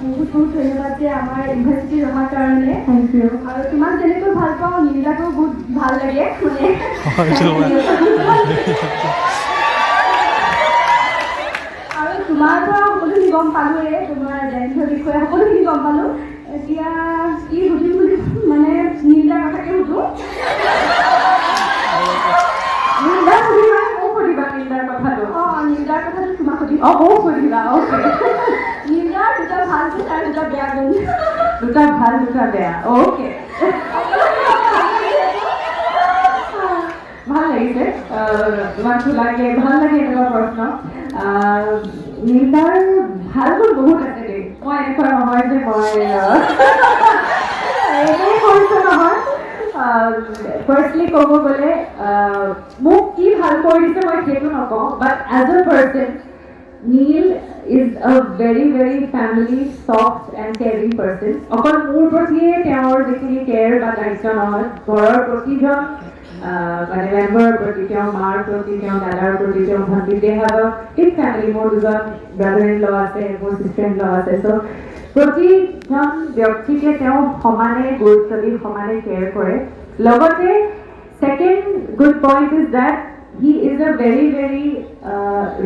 বহুত বহুত ধন্যবাদ যে আমাৰ ইউনিভাৰ্চিটিত অহাৰ কাৰণে। Thank you. আৰু তোমাক যেনেকৈ ভাল পাওঁ নীলাকো বহুত ভাল লাগে মানে আৰু তোমাৰ পৰা সকলোখিনি গম পালোঁৱে, তোমাৰ ডেন্সৰ বিষয়ে সকলোখিনি গম পালোঁ। এতিয়া কি সুধিম বুলি মানে নীলাৰ কথাকে সুধোঁ। নীলাৰ সুধিবা, মোক সুধিবা নীলাৰ কথাটো। নীলাৰ কথাটো তোমাক সুধিম। মোক সুধিবা, অ'কে। নীলাৰ দুটা ভাল গুণ আৰু দুটা বেয়া গুণ। দুটা ভাল দুটা বেয়া, অ'কে। ভাল লাগিছে তোমাক লাগে, ভাল লাগে এনেকুৱা প্ৰশ্ন। নীলাৰ ভাল গুণ বহুত আছে দেই, মই এনেকুৱা নহয় যে মই এনেই কৈছোঁ নহয়। ফাৰ্ষ্টলি ক'ব গ'লে মোক কি ভাল কৰি দিছে মই সেইটো নকওঁ, but as a person Neel is a very very family soft and caring person. অকল মোৰ প্ৰতিয়ে তেওঁৰ যিখিনি কেয়াৰ বা দায়িত্ব নহয়, ঘৰৰ প্ৰতিজন মানে মেম্বাৰৰ প্ৰতি, তেওঁৰ মাৰ প্ৰতি, তেওঁৰ দাদাৰ প্ৰতি, তেওঁৰ ভণ্টি, they have a big family. মোৰ দুজন ব্ৰাদাৰ ইন ল আছে, মোৰ চিষ্টাৰ ইন ল আছে। চ' প্ৰতিজন ব্যক্তিকে তেওঁ সমানে গুৰুত্ব দি সমানে কেয়াৰ কৰে। লগতে second good point is that he is a very very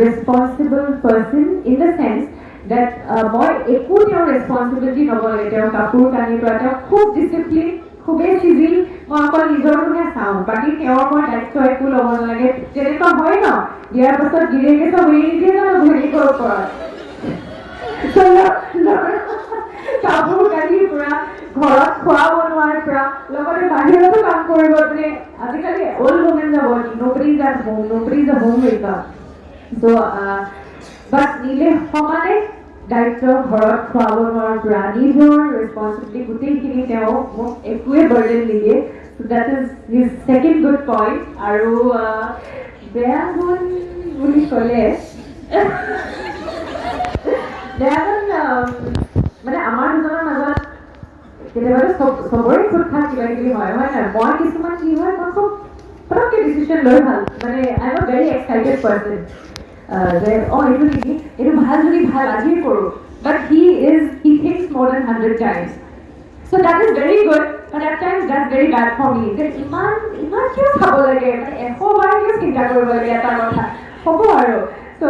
responsible person in the sense that মই একো তেওঁৰ ৰেছপনচিবিলিটি ল'ব লাগে। তেওঁ কাপোৰ কানিৰ পৰা তেওঁ খুব ডিচিপ্লিন, খুবেই চিভিল। মই অকল নিজৰটোহে চাওঁ, বাকী তেওঁৰ মই দায়িত্ব একো ল'ব নালাগে। তেনেকুৱা হয় ন, দিয়াৰ পাছত গিৰিয়েকে চব এৰি নিদিয়ে জানো ঘৈণীয়েকৰ ওপৰত। কাপোৰ কানিৰ পৰা, ঘৰত খোৱা বনোৱাৰ পৰা, লগতে বাহিৰতো কাম কৰিব। মানে আজিকালি অল্ড ওমেন যাব, nobody is at home, nobody is a homemaker. So' but নীলে সমানে দায়িত্ব, ঘৰত খোৱা বনোৱাৰ পৰা নিজৰ ৰেছপনচিবিলিটি গোটেইখিনি তেওঁ মোক একোৱে বাৰ্ডেন নিদিয়ে। So' that is his second good point. আৰু বেয়া গুণ বুলি ক'লে বেয়া গুণ মানে আমাৰ দুজনৰ মাজত কেতিয়াবাতো চবৰে খুটখাট কিবা কিবি হয় নহয়। মই কিছুমান কি হয়, মই খুব পটককৈ ডিচিশ্যন লৈ ভাল, মানে I am a very excited person যে এইটো নেকি, এইটো ভাল যদি ভাল আজিয়ে কৰোঁ। বাট হি থিংকছ মোৰ then 100 times. So that is very good, but at times that's very bad for me. যে ইমান কিয় চাব লাগে, মানে 100 বাৰ কিয় চিন্তা কৰিব লাগে এটা কথা, হ'ব আৰু। ত'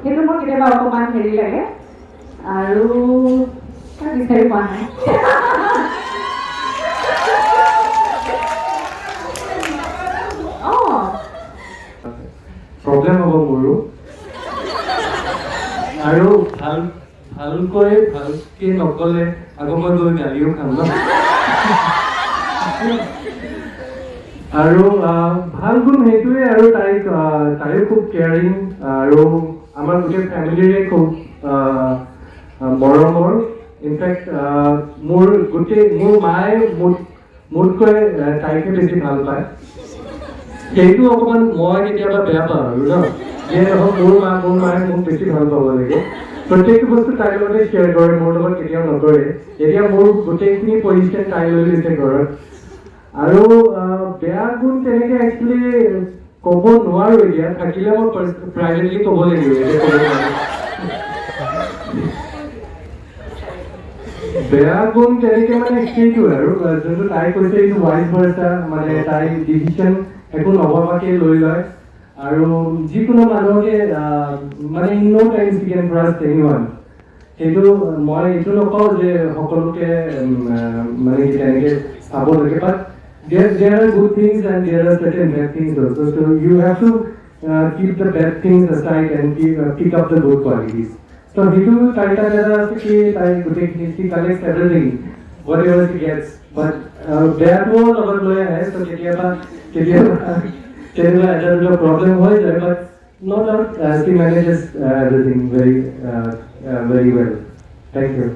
সেইটো মোৰ কেতিয়াবা অকণমান হেৰি লাগে। আৰু বিচাৰি পোৱা নাই। প্ৰব্লেম হ'ব মোৰো, আৰু ভালকে নকলে আকৌ মই গৈ গালিও খাম ন। আৰু ভাল গুণ সেইটোৱে, আৰু তাইও খুব কেয়াৰিং, আৰু আমাৰ গোটেই ফেমিলিৰে খুব মৰমৰ। ইনফেক্ট মোৰ মায়ে মোতকৈ তাইকে বেছি ভাল পায়। সেইটো অকণমান মই কেতিয়াবা বেয়া পাওঁ আৰু ন, যে মোৰ মায়ে মোক বেছি ভাল পাব লাগে। প্ৰত্যেকটো বস্তু তাইৰ লগতে শ্বেয়াৰ কৰে, মোৰ লগত কেতিয়াও নকৰে। এতিয়া মোৰ গোটেইখিনি পজিশ্যন তাই লৈ লৈছে ঘৰত। আৰু বেয়া গুণ তেনেকৈ একচুৱেলি ক'ব নোৱাৰো, এতিয়া থাকিলে মই প্ৰাইভেটলি ক'ব লাগিব। বেয়া গুণ তেনেকৈ মানে সেইটো আৰু যোনটো তাই কৈছে এইটো ৱাইজ ভাৰ্চা, মানে তাই ডিচিশ্যন একো নভবাকে লৈ লয়। আৰু যিকোনো মানুহকে মানে নো টাইমছ হি কেন ট্ৰাষ্ট এনিৱান। সেইটো মই এইটো নকওঁ যে সকলোকে মানে তেনেকৈ চাব লাগে, বাট there are good things and there are certain bad things also. So you have to keep the bad things aside and pick up the good qualities. So সেইটো তাইৰ তাত এটা আছে কি তাই গোটেইখিনি she collects everything whatever she gets, but বেয়াটোও লগত লৈ আহে। ত' কেতিয়াবা এটা দুটা প্ৰব্লেম হৈ যায়, but no doubt she manages everything very well. Thank you.